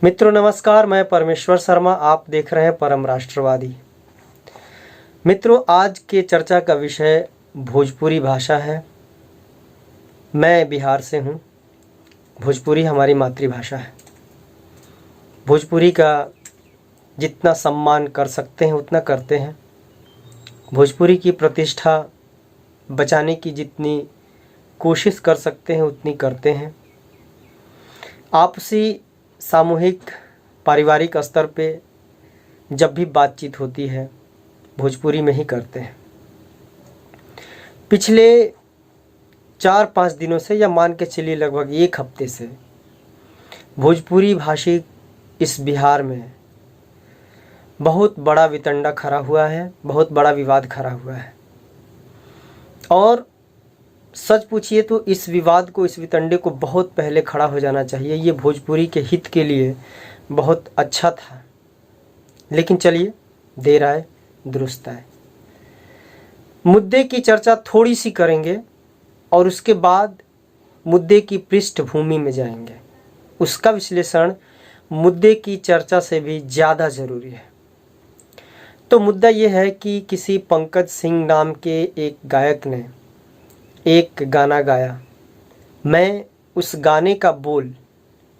मित्रों नमस्कार, मैं परमेश्वर शर्मा। आप देख रहे हैं परम राष्ट्रवादी। मित्रों, आज के चर्चा का विषय भोजपुरी भाषा है। मैं बिहार से हूँ। भोजपुरी हमारी मातृभाषा है। भोजपुरी का जितना सम्मान कर सकते हैं उतना करते हैं। भोजपुरी की प्रतिष्ठा बचाने की जितनी कोशिश कर सकते हैं उतनी करते हैं। आपसी सामूहिक पारिवारिक स्तर पे जब भी बातचीत होती है भोजपुरी में ही करते हैं। पिछले 4-5 दिनों से या मान के चलिए लगभग 1 हफ्ते से भोजपुरी भाषी इस बिहार में बहुत बड़ा वितंडा खड़ा हुआ है, बहुत बड़ा विवाद खड़ा हुआ है। और सच पूछिए तो इस विवाद को, इस वितंडे को बहुत पहले खड़ा हो जाना चाहिए। ये भोजपुरी के हित के लिए बहुत अच्छा था, लेकिन चलिए, देर आए दुरुस्त आए। मुद्दे की चर्चा थोड़ी सी करेंगे और उसके बाद मुद्दे की पृष्ठभूमि में जाएंगे। उसका विश्लेषण मुद्दे की चर्चा से भी ज़्यादा ज़रूरी है। तो मुद्दा ये है कि किसी पंकज सिंह नाम के एक गायक ने एक गाना गाया। मैं उस गाने का बोल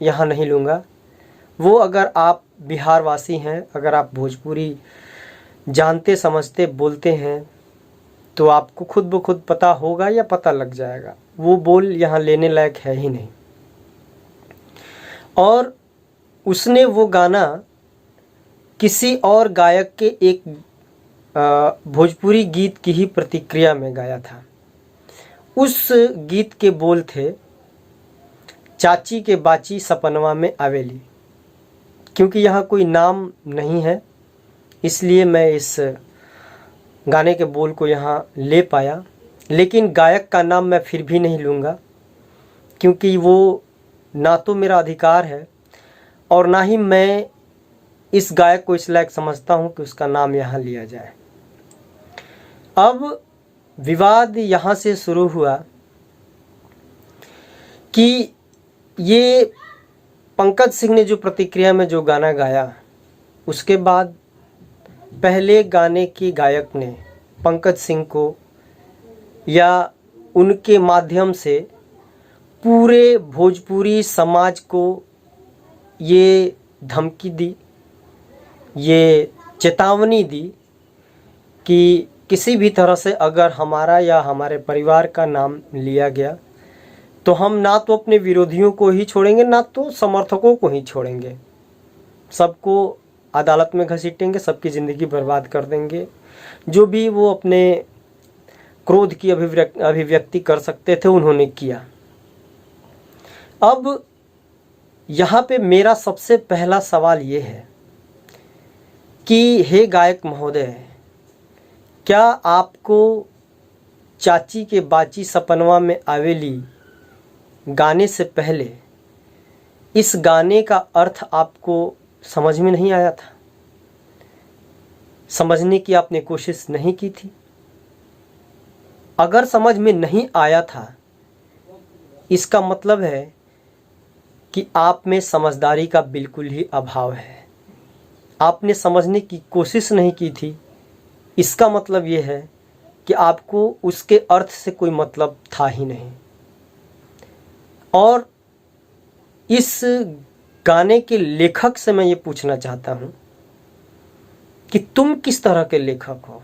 यहाँ नहीं लूँगा। वो अगर आप बिहारवासी हैं, अगर आप भोजपुरी जानते समझते बोलते हैं तो आपको खुद ब खुद पता होगा या पता लग जाएगा। वो बोल यहाँ लेने लायक है ही नहीं। और उसने वो गाना किसी और गायक के एक भोजपुरी गीत की ही प्रतिक्रिया में गाया था। उस गीत के बोल थे, चाची के बाची सपनवा में आवेली। क्योंकि यहाँ कोई नाम नहीं है इसलिए मैं इस गाने के बोल को यहाँ ले पाया, लेकिन गायक का नाम मैं फिर भी नहीं लूँगा, क्योंकि वो ना तो मेरा अधिकार है और ना ही मैं इस गायक को इस लायक समझता हूँ कि उसका नाम यहाँ लिया जाए। अब विवाद यहाँ से शुरू हुआ कि ये पंकज सिंह ने जो प्रतिक्रिया में जो गाना गाया, उसके बाद पहले गाने के गायक ने पंकज सिंह को या उनके माध्यम से पूरे भोजपुरी समाज को ये धमकी दी, ये चेतावनी दी कि किसी भी तरह से अगर हमारा या हमारे परिवार का नाम लिया गया तो हम ना तो अपने विरोधियों को ही छोड़ेंगे, ना तो समर्थकों को ही छोड़ेंगे। सबको अदालत में घसीटेंगे, सबकी ज़िंदगी बर्बाद कर देंगे। जो भी वो अपने क्रोध की अभिव्यक्ति कर सकते थे उन्होंने किया। अब यहाँ पे मेरा सबसे पहला सवाल ये है कि हे गायक महोदय, क्या आपको चाची के बाची सपनवा में आवेली गाने से पहले इस गाने का अर्थ आपको समझ में नहीं आया था? समझने की आपने कोशिश नहीं की थी? अगर समझ में नहीं आया था, इसका मतलब है कि आप में समझदारी का बिल्कुल ही अभाव है। आपने समझने की कोशिश नहीं की थी। इसका मतलब ये है कि आपको उसके अर्थ से कोई मतलब था ही नहीं। और इस गाने के लेखक से मैं ये पूछना चाहता हूँ कि तुम किस तरह के लेखक हो?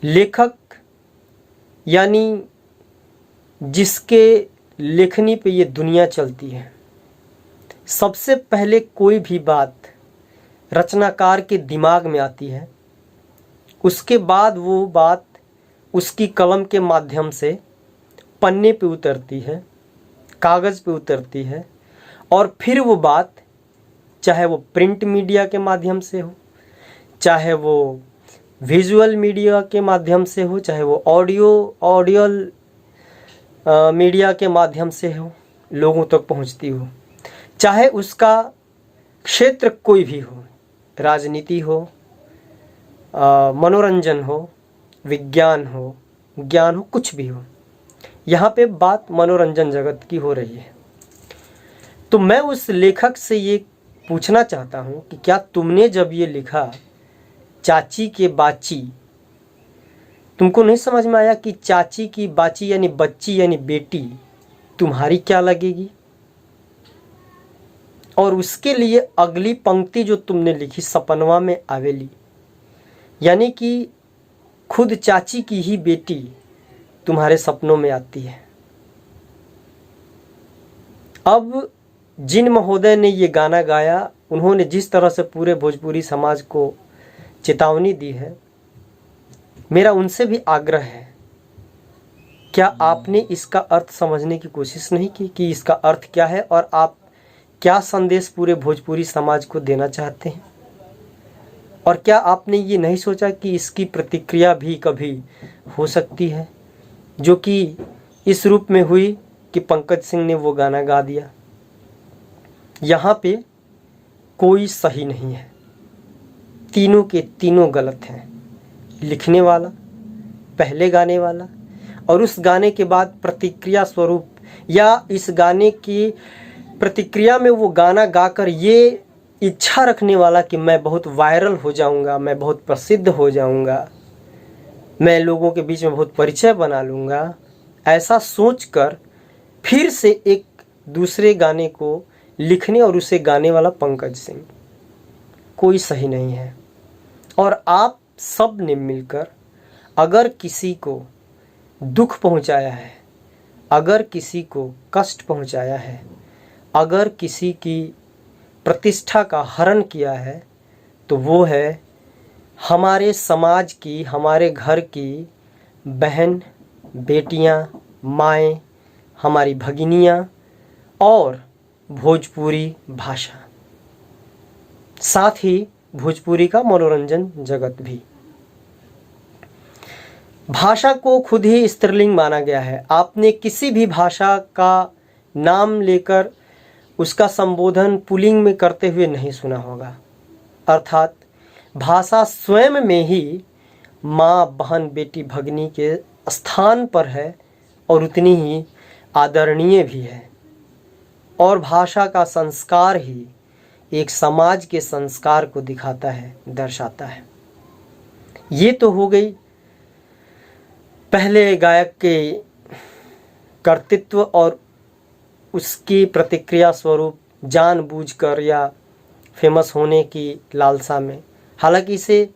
लेखक यानी जिसके लेखनी पे ये दुनिया चलती है। सबसे पहले कोई भी बात रचनाकार के दिमाग में आती है, उसके बाद वो बात उसकी कलम के माध्यम से पन्ने पे उतरती है, कागज़ पे उतरती है, और फिर वो बात चाहे वो प्रिंट मीडिया के माध्यम से हो, चाहे वो विजुअल मीडिया के माध्यम से हो, चाहे वो ऑडियल मीडिया के माध्यम से हो, लोगों तक पहुंचती हो। चाहे उसका क्षेत्र कोई भी हो, राजनीति हो, मनोरंजन हो, विज्ञान हो, ज्ञान हो, कुछ भी हो। यहाँ पे बात मनोरंजन जगत की हो रही है। तो मैं उस लेखक से ये पूछना चाहता हूँ कि क्या तुमने जब ये लिखा चाची के बाची, तुमको नहीं समझ में आया कि चाची की बाची यानी बच्ची यानी बेटी तुम्हारी क्या लगेगी? और उसके लिए अगली पंक्ति जो तुमने लिखी, सपनवा में आवेली, यानी कि खुद चाची की ही बेटी तुम्हारे सपनों में आती है। अब जिन महोदय ने ये गाना गाया, उन्होंने जिस तरह से पूरे भोजपुरी समाज को चेतावनी दी है, मेरा उनसे भी आग्रह है, क्या आपने इसका अर्थ समझने की कोशिश नहीं की कि इसका अर्थ क्या है और आप क्या संदेश पूरे भोजपुरी समाज को देना चाहते हैं? और क्या आपने ये नहीं सोचा कि इसकी प्रतिक्रिया भी कभी हो सकती है, जो कि इस रूप में हुई कि पंकज सिंह ने वो गाना गा दिया? यहाँ पे कोई सही नहीं है, तीनों के तीनों गलत हैं। लिखने वाला, पहले गाने वाला, और उस गाने के बाद प्रतिक्रिया स्वरूप या इस गाने की प्रतिक्रिया में वो गाना गाकर ये इच्छा रखने वाला कि मैं बहुत वायरल हो जाऊंगा, मैं बहुत प्रसिद्ध हो जाऊंगा, मैं लोगों के बीच में बहुत परिचय बना लूँगा, ऐसा सोचकर फिर से एक दूसरे गाने को लिखने और उसे गाने वाला पंकज सिंह, कोई सही नहीं है। और आप सब ने मिलकर अगर किसी को दुख पहुंचाया है, अगर किसी को कष्ट पहुंचाया है, अगर किसी की प्रतिष्ठा का हरण किया है, तो वो है हमारे समाज की, हमारे घर की बहन, बेटियां, माएँ, हमारी भगिनियां और भोजपुरी भाषा, साथ ही भोजपुरी का मनोरंजन जगत भी। भाषा को खुद ही स्त्रीलिंग माना गया है। आपने किसी भी भाषा का नाम लेकर उसका संबोधन पुल्लिंग में करते हुए नहीं सुना होगा। अर्थात भाषा स्वयं में ही माँ, बहन, बेटी, भगिनी के स्थान पर है और उतनी ही आदरणीय भी है। और भाषा का संस्कार ही एक समाज के संस्कार को दिखाता है, दर्शाता है। ये तो हो गई पहले गायक के कर्तृत्व और उसकी प्रतिक्रिया स्वरूप जानबूझकर या फेमस होने की लालसा में। हालांकि इसे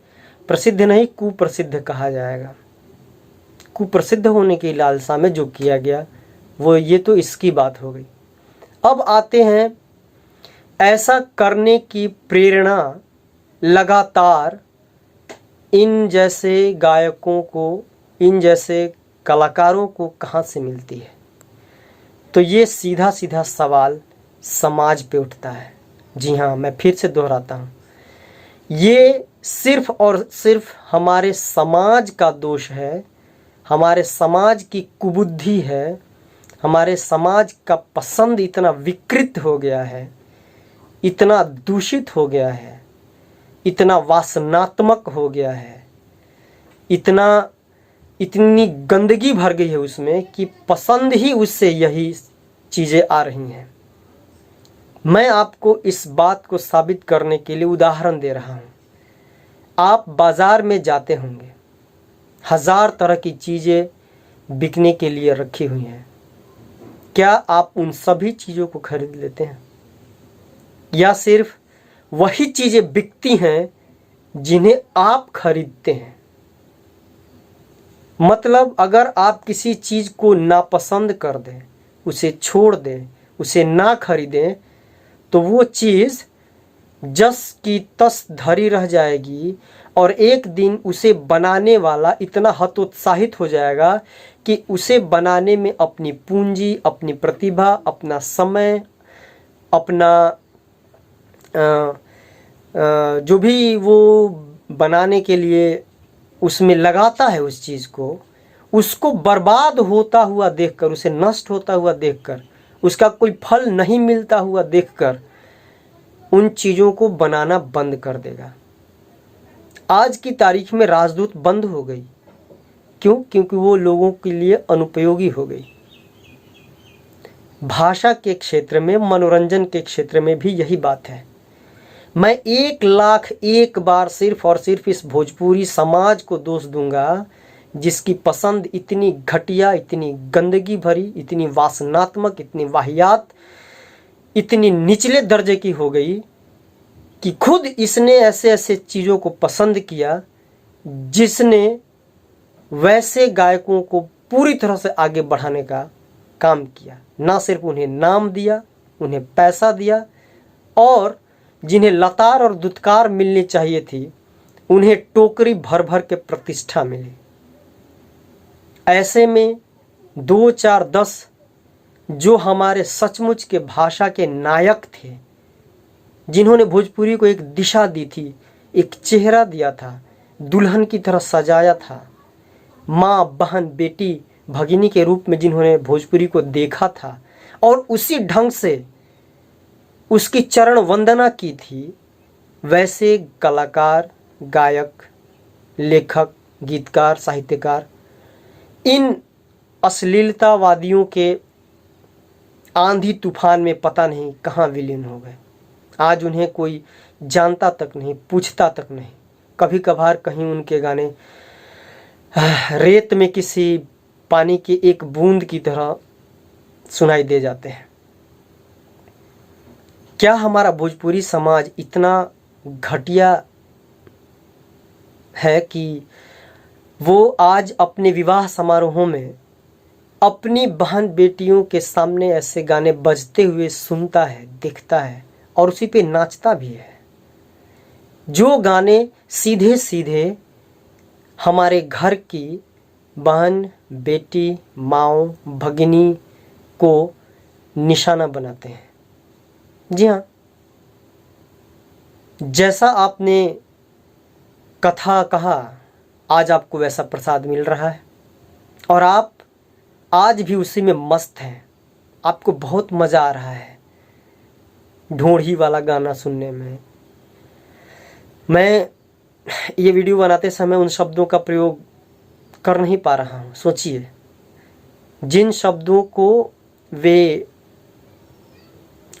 प्रसिद्ध नहीं, कुप्रसिद्ध कहा जाएगा। कुप्रसिद्ध होने की लालसा में जो किया गया वो, ये तो इसकी बात हो गई। अब आते हैं ऐसा करने की प्रेरणा लगातार इन जैसे गायकों को, इन जैसे कलाकारों को कहाँ से मिलती है? तो ये सीधा सीधा सवाल समाज पे उठता है। जी हाँ, मैं फिर से दोहराता हूँ, ये सिर्फ और सिर्फ हमारे समाज का दोष है, हमारे समाज की कुबुद्धि है, हमारे समाज का पसंद इतना विकृत हो गया है, इतना दूषित हो गया है, इतना वासनात्मक हो गया है, इतनी गंदगी भर गई है उसमें कि पसंद ही उससे यही चीज़ें आ रही हैं। मैं आपको इस बात को साबित करने के लिए उदाहरण दे रहा हूँ। आप बाज़ार में जाते होंगे, हज़ार तरह की चीज़ें बिकने के लिए रखी हुई हैं। क्या आप उन सभी चीज़ों को खरीद लेते हैं, या सिर्फ वही चीज़ें बिकती हैं जिन्हें आप खरीदते हैं? मतलब अगर आप किसी चीज़ को नापसंद कर दें, उसे छोड़ दें, उसे ना खरीदें, तो वो चीज़ जस की तस धरी रह जाएगी और एक दिन उसे बनाने वाला इतना हतोत्साहित हो जाएगा कि उसे बनाने में अपनी पूंजी, अपनी प्रतिभा, अपना समय, अपना जो भी वो बनाने के लिए उसमें लगाता है उस चीज़ को, उसको बर्बाद होता हुआ देखकर, उसे नष्ट होता हुआ देखकर, उसका कोई फल नहीं मिलता हुआ देखकर उन चीज़ों को बनाना बंद कर देगा। आज की तारीख में राजदूत बंद हो गई। क्यों? क्योंकि वो लोगों के लिए अनुपयोगी हो गई। भाषा के क्षेत्र में, मनोरंजन के क्षेत्र में भी यही बात है। मैं 1,00,000 बार सिर्फ और सिर्फ इस भोजपुरी समाज को दोष दूंगा, जिसकी पसंद इतनी घटिया, इतनी गंदगी भरी, इतनी वासनात्मक, इतनी वाहियात, इतनी निचले दर्जे की हो गई कि खुद इसने ऐसे ऐसे चीज़ों को पसंद किया जिसने वैसे गायकों को पूरी तरह से आगे बढ़ाने का काम किया। ना सिर्फ उन्हें नाम दिया, उन्हें पैसा दिया, और जिन्हें लतार और दुत्कार मिलनी चाहिए थी उन्हें टोकरी भर भर के प्रतिष्ठा मिली। ऐसे में 2, 4, 10 जो हमारे सचमुच के भाषा के नायक थे, जिन्होंने भोजपुरी को एक दिशा दी थी, एक चेहरा दिया था, दुल्हन की तरह सजाया था, माँ, बहन, बेटी, भगिनी के रूप में जिन्होंने भोजपुरी को देखा था और उसी ढंग से उसकी चरण वंदना की थी, वैसे कलाकार, गायक, लेखक, गीतकार, साहित्यकार इन अश्लीलतावादियों के आंधी तूफान में पता नहीं कहाँ विलीन हो गए। आज उन्हें कोई जानता तक नहीं, पूछता तक नहीं। कभी कभार कहीं उनके गाने रेत में किसी पानी की एक बूंद की तरह सुनाई दे जाते हैं। क्या हमारा भोजपुरी समाज इतना घटिया है कि वो आज अपने विवाह समारोहों में अपनी बहन बेटियों के सामने ऐसे गाने बजते हुए सुनता है, देखता है और उसी पे नाचता भी है, जो गाने सीधे सीधे हमारे घर की बहन, बेटी, माँ, भगिनी को निशाना बनाते हैं। जी हाँ, जैसा आपने कथा कहा, आज आपको वैसा प्रसाद मिल रहा है और आप आज भी उसी में मस्त हैं। आपको बहुत मज़ा आ रहा है ढोढ़ी वाला गाना सुनने में। मैं ये वीडियो बनाते समय उन शब्दों का प्रयोग कर नहीं पा रहा हूँ। सोचिए, जिन शब्दों को वे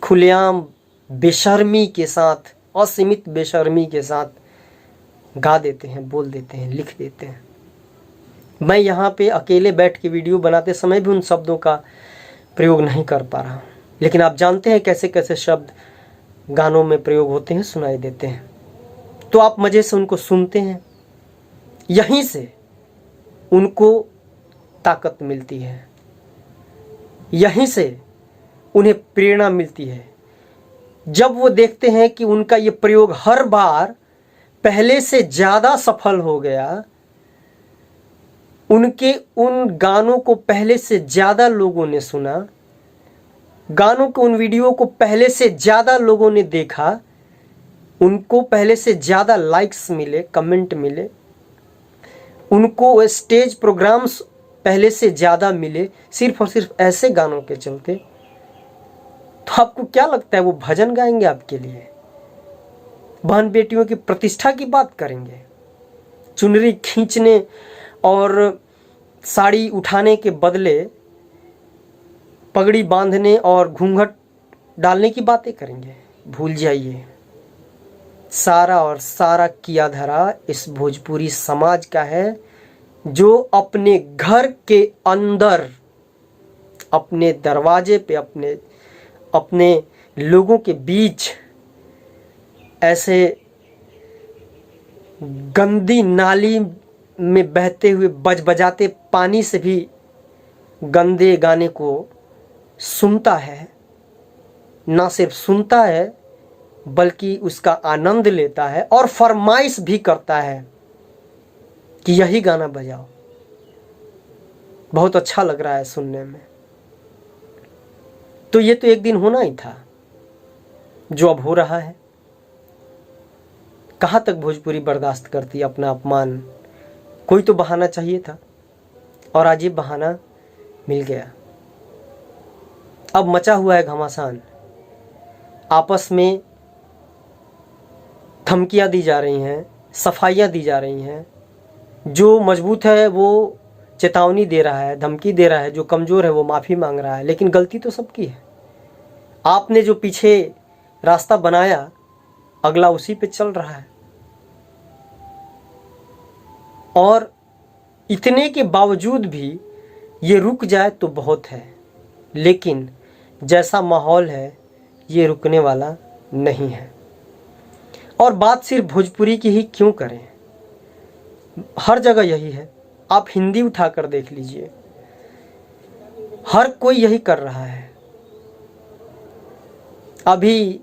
खुलेआम बेशर्मी के साथ, असीमित बेशर्मी के साथ गा देते हैं, बोल देते हैं, लिख देते हैं, मैं यहाँ पे अकेले बैठ के वीडियो बनाते समय भी उन शब्दों का प्रयोग नहीं कर पा रहा हूँ। लेकिन आप जानते हैं कैसे कैसे शब्द गानों में प्रयोग होते हैं, सुनाई देते हैं, तो आप मज़े से उनको सुनते हैं। यहीं से उनको ताकत मिलती है, यहीं से उन्हें प्रेरणा मिलती है। जब वो देखते हैं कि उनका ये प्रयोग हर बार पहले से ज़्यादा सफल हो गया, उनके उन गानों को पहले से ज़्यादा लोगों ने सुना, गानों के उन वीडियो को पहले से ज़्यादा लोगों ने देखा, उनको पहले से ज़्यादा लाइक्स मिले, कमेंट मिले, उनको स्टेज प्रोग्राम्स पहले से ज़्यादा मिले, सिर्फ और सिर्फ ऐसे गानों के चलते, तो आपको क्या लगता है वो भजन गाएंगे आपके लिए? बहन बेटियों की प्रतिष्ठा की बात करेंगे? चुनरी खींचने और साड़ी उठाने के बदले पगड़ी बांधने और घूंघट डालने की बातें करेंगे? भूल जाइए, सारा और सारा किया धरा इस भोजपुरी समाज का है, जो अपने घर के अंदर, अपने दरवाजे पे, अपने लोगों के बीच ऐसे गंदी नाली में बहते हुए बजबजाते पानी से भी गंदे गाने को सुनता है। ना सिर्फ सुनता है बल्कि उसका आनंद लेता है और फरमाइश भी करता है कि यही गाना बजाओ, बहुत अच्छा लग रहा है सुनने में। तो ये तो एक दिन होना ही था, जो अब हो रहा है। कहाँ तक भोजपुरी बर्दाश्त करती अपना अपमान? कोई तो बहाना चाहिए था और आज ये बहाना मिल गया। अब मचा हुआ है घमासान, आपस में धमकियाँ दी जा रही हैं, सफाइयाँ दी जा रही हैं। जो मजबूत है वो चेतावनी दे रहा है, धमकी दे रहा है, जो कमज़ोर है वो माफ़ी मांग रहा है, लेकिन गलती तो सबकी है। आपने जो पीछे रास्ता बनाया अगला उसी पे चल रहा है। और इतने के बावजूद भी ये रुक जाए तो बहुत है, लेकिन जैसा माहौल है ये रुकने वाला नहीं है। और बात सिर्फ भोजपुरी की ही क्यों करें, हर जगह यही है। आप हिंदी उठाकर देख लीजिए, हर कोई यही कर रहा है। अभी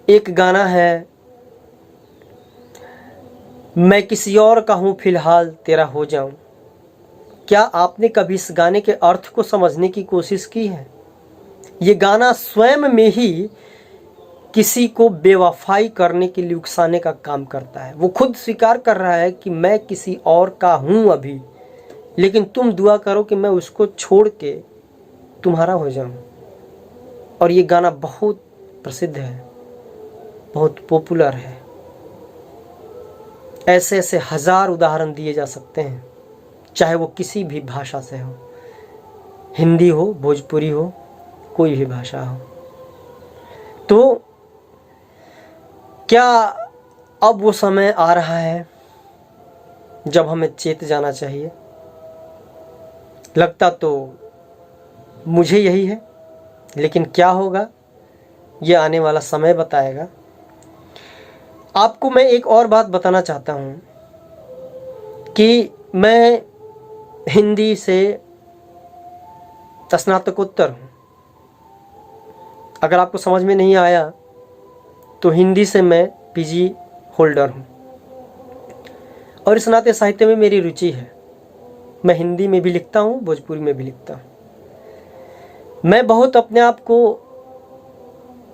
एक गाना है, मैं किसी और का हूँ फिलहाल तेरा हो जाऊं। क्या आपने कभी इस गाने के अर्थ को समझने की कोशिश की है? ये गाना स्वयं में ही किसी को बेवफाई करने के लिए उकसाने का काम करता है। वो खुद स्वीकार कर रहा है कि मैं किसी और का हूँ अभी, लेकिन तुम दुआ करो कि मैं उसको छोड़ के तुम्हारा हो जाऊं। और ये गाना बहुत प्रसिद्ध है, बहुत पॉपुलर है। ऐसे ऐसे हजार उदाहरण दिए जा सकते हैं, चाहे वो किसी भी भाषा से हो, हिंदी हो, भोजपुरी हो, कोई भी भाषा हो। तो क्या अब वो समय आ रहा है जब हमें चेत जाना चाहिए? लगता तो मुझे यही है, लेकिन क्या होगा ये आने वाला समय बताएगा। आपको मैं एक और बात बताना चाहता हूँ कि मैं हिंदी से स्नातकोत्तर हूँ। अगर आपको समझ में नहीं आया तो हिंदी से मैं पीजी होल्डर हूँ, और इस नाते साहित्य में मेरी रुचि है। मैं हिंदी में भी लिखता हूँ, भोजपुरी में भी लिखता हूँ। मैं बहुत अपने आप को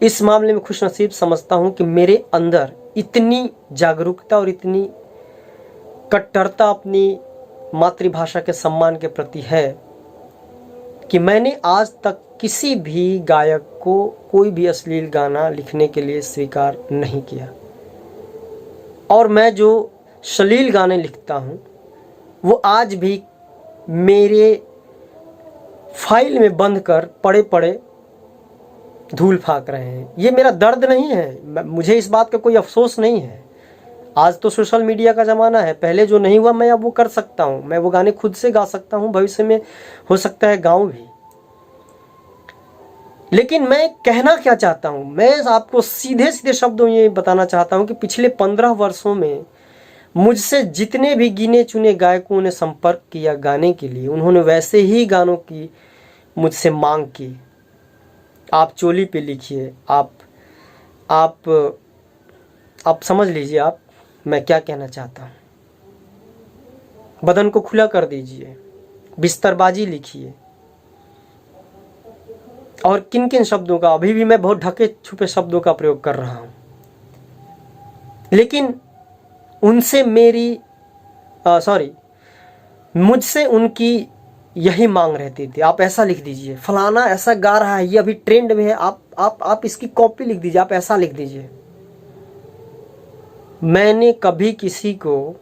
इस मामले में खुशनसीब समझता हूँ कि मेरे अंदर इतनी जागरूकता और इतनी कट्टरता अपनी मातृभाषा के सम्मान के प्रति है कि मैंने आज तक किसी भी गायक को कोई भी अश्लील गाना लिखने के लिए स्वीकार नहीं किया। और मैं जो श्लील गाने लिखता हूँ वो आज भी मेरे फाइल में बंद कर पड़े पड़े धूल फाक रहे हैं। ये मेरा दर्द नहीं है, मुझे इस बात का कोई अफसोस नहीं है। आज तो सोशल मीडिया का ज़माना है, पहले जो नहीं हुआ मैं अब वो कर सकता हूँ। मैं वो गाने खुद से गा सकता हूँ, भविष्य में हो सकता है गाऊं भी। लेकिन मैं कहना क्या चाहता हूँ, मैं आपको सीधे सीधे शब्दों में ये बताना चाहता हूँ कि पिछले 15 वर्षों में मुझसे जितने भी गिने चुने गायकों ने संपर्क किया गाने के लिए, उन्होंने वैसे ही गानों की मुझसे मांग की। आप चोली पे लिखिए, आप समझ लीजिए आप मैं क्या कहना चाहता हूँ। बदन को खुला कर दीजिए, बिस्तरबाजी लिखिए, और किन किन शब्दों का, अभी भी मैं बहुत ढके छुपे शब्दों का प्रयोग कर रहा हूँ। लेकिन उनसे मुझसे उनकी यही मांग रहती थी, आप ऐसा लिख दीजिए, फलाना ऐसा गा रहा है, ये अभी ट्रेंड में है, आप इसकी कॉपी लिख दीजिए, आप ऐसा लिख दीजिए। मैंने कभी किसी को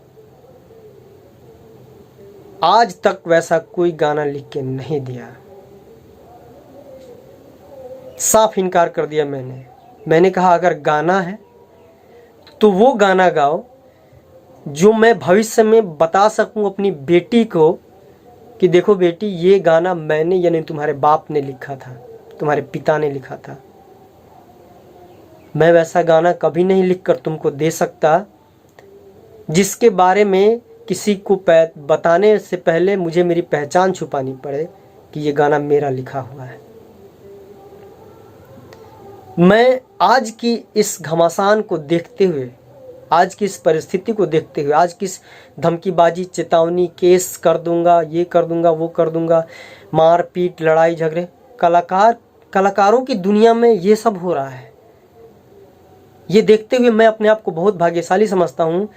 आज तक वैसा कोई गाना लिख के नहीं दिया, साफ इनकार कर दिया मैंने कहा अगर गाना है तो वो गाना गाओ जो मैं भविष्य में बता सकूं अपनी बेटी को कि देखो बेटी ये गाना मैंने, यानी तुम्हारे बाप ने लिखा था, तुम्हारे पिता ने लिखा था। मैं वैसा गाना कभी नहीं लिखकर तुमको दे सकता जिसके बारे में किसी को बताने से पहले मुझे मेरी पहचान छुपानी पड़े कि ये गाना मेरा लिखा हुआ है। मैं आज की इस घमासान को देखते हुए, आज की इस परिस्थिति को देखते हुए, आज की इस धमकीबाजी, चेतावनी, केस कर दूंगा, ये कर दूंगा, वो कर दूंगा, मार पीट, लड़ाई झगड़े, कलाकारों की दुनिया में ये सब हो रहा है। ये देखते हुए मैं अपने आप को बहुत भाग्यशाली समझता हूँ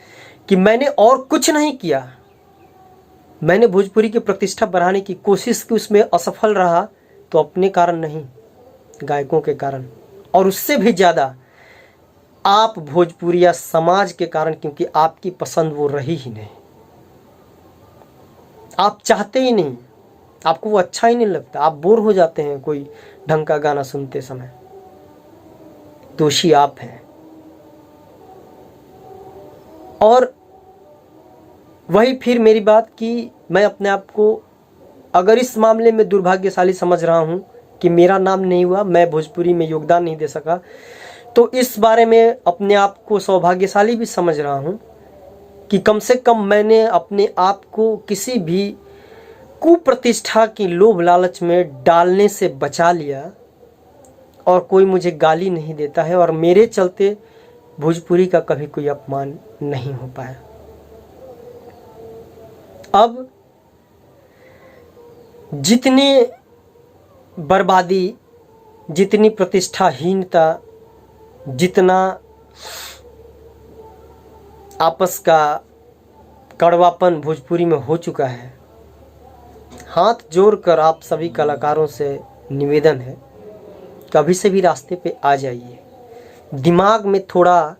कि मैंने और कुछ नहीं किया। मैंने भोजपुरी की प्रतिष्ठा बढ़ाने की कोशिश की, उसमें असफल रहा तो अपने कारण नहीं, गायकों के कारण, और उससे भी ज़्यादा आप भोजपुरिया समाज के कारण, क्योंकि आपकी पसंद वो रही ही नहीं। आप चाहते ही नहीं, आपको वो अच्छा ही नहीं लगता, आप बोर हो जाते हैं कोई ढंग का गाना सुनते समय। दोषी आप हैं। और वही फिर मेरी बात कि मैं अपने आप को अगर इस मामले में दुर्भाग्यशाली समझ रहा हूं कि मेरा नाम नहीं हुआ, मैं भोजपुरी में योगदान नहीं दे सका, तो इस बारे में अपने आप को सौभाग्यशाली भी समझ रहा हूं कि कम से कम मैंने अपने आप को किसी भी कुप्रतिष्ठा की लोभ लालच में डालने से बचा लिया और कोई मुझे गाली नहीं देता है और मेरे चलते भोजपुरी का कभी कोई अपमान नहीं हो पाया। अब जितनी बर्बादी, जितनी प्रतिष्ठाहीनता, जितना आपस का कड़वापन भोजपुरी में हो चुका है, हाथ जोड़कर आप सभी कलाकारों से निवेदन है, कभी से भी रास्ते पे आ जाइए। दिमाग में थोड़ा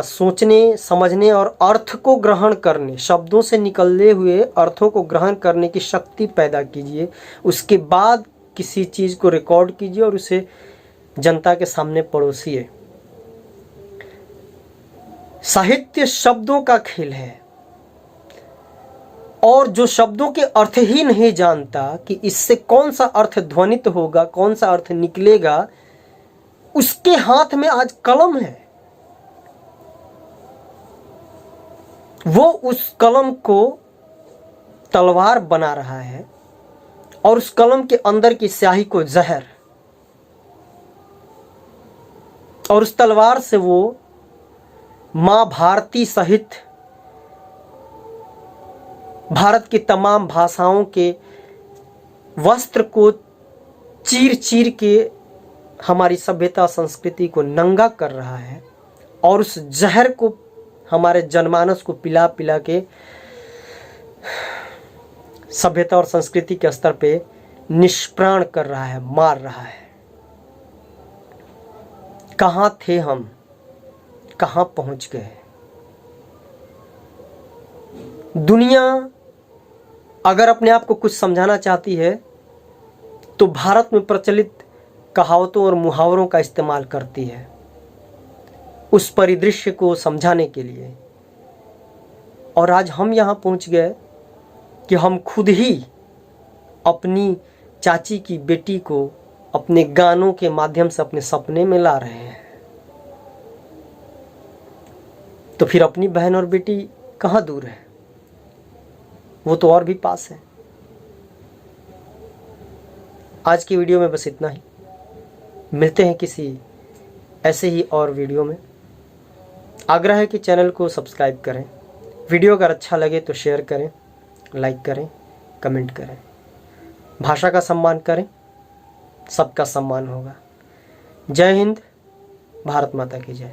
सोचने समझने और अर्थ को ग्रहण करने, शब्दों से निकलते हुए अर्थों को ग्रहण करने की शक्ति पैदा कीजिए। उसके बाद किसी चीज़ को रिकॉर्ड कीजिए और उसे जनता के सामने परोसिए। साहित्य शब्दों का खेल है और जो शब्दों के अर्थ ही नहीं जानता कि इससे कौन सा अर्थ ध्वनित होगा, कौन सा अर्थ निकलेगा, उसके हाथ में आज कलम है। वो उस कलम को तलवार बना रहा है और उस कलम के अंदर की स्याही को जहर, और उस तलवार से वो मां भारती सहित भारत की तमाम भाषाओं के वस्त्र को चीर चीर के हमारी सभ्यता संस्कृति को नंगा कर रहा है और उस जहर को हमारे जनमानस को पिला पिला के सभ्यता और संस्कृति के स्तर पे निष्प्राण कर रहा है, मार रहा है। कहां थे हम, कहां पहुंच गए। दुनिया अगर अपने आप को कुछ समझाना चाहती है तो भारत में प्रचलित कहावतों और मुहावरों का इस्तेमाल करती है उस परिदृश्य को समझाने के लिए। और आज हम यहाँ पहुँच गए कि हम खुद ही अपनी चाची की बेटी को अपने गानों के माध्यम से अपने सपने में ला रहे हैं। तो फिर अपनी बहन और बेटी कहाँ दूर है, वो तो और भी पास है। आज की वीडियो में बस इतना ही। मिलते हैं किसी ऐसे ही और वीडियो में। आग्रह है कि चैनल को सब्सक्राइब करें, वीडियो अगर अच्छा लगे तो शेयर करें, लाइक करें, कमेंट करें। भाषा का सम्मान करें, सबका सम्मान होगा। जय हिंद, भारत माता की जय।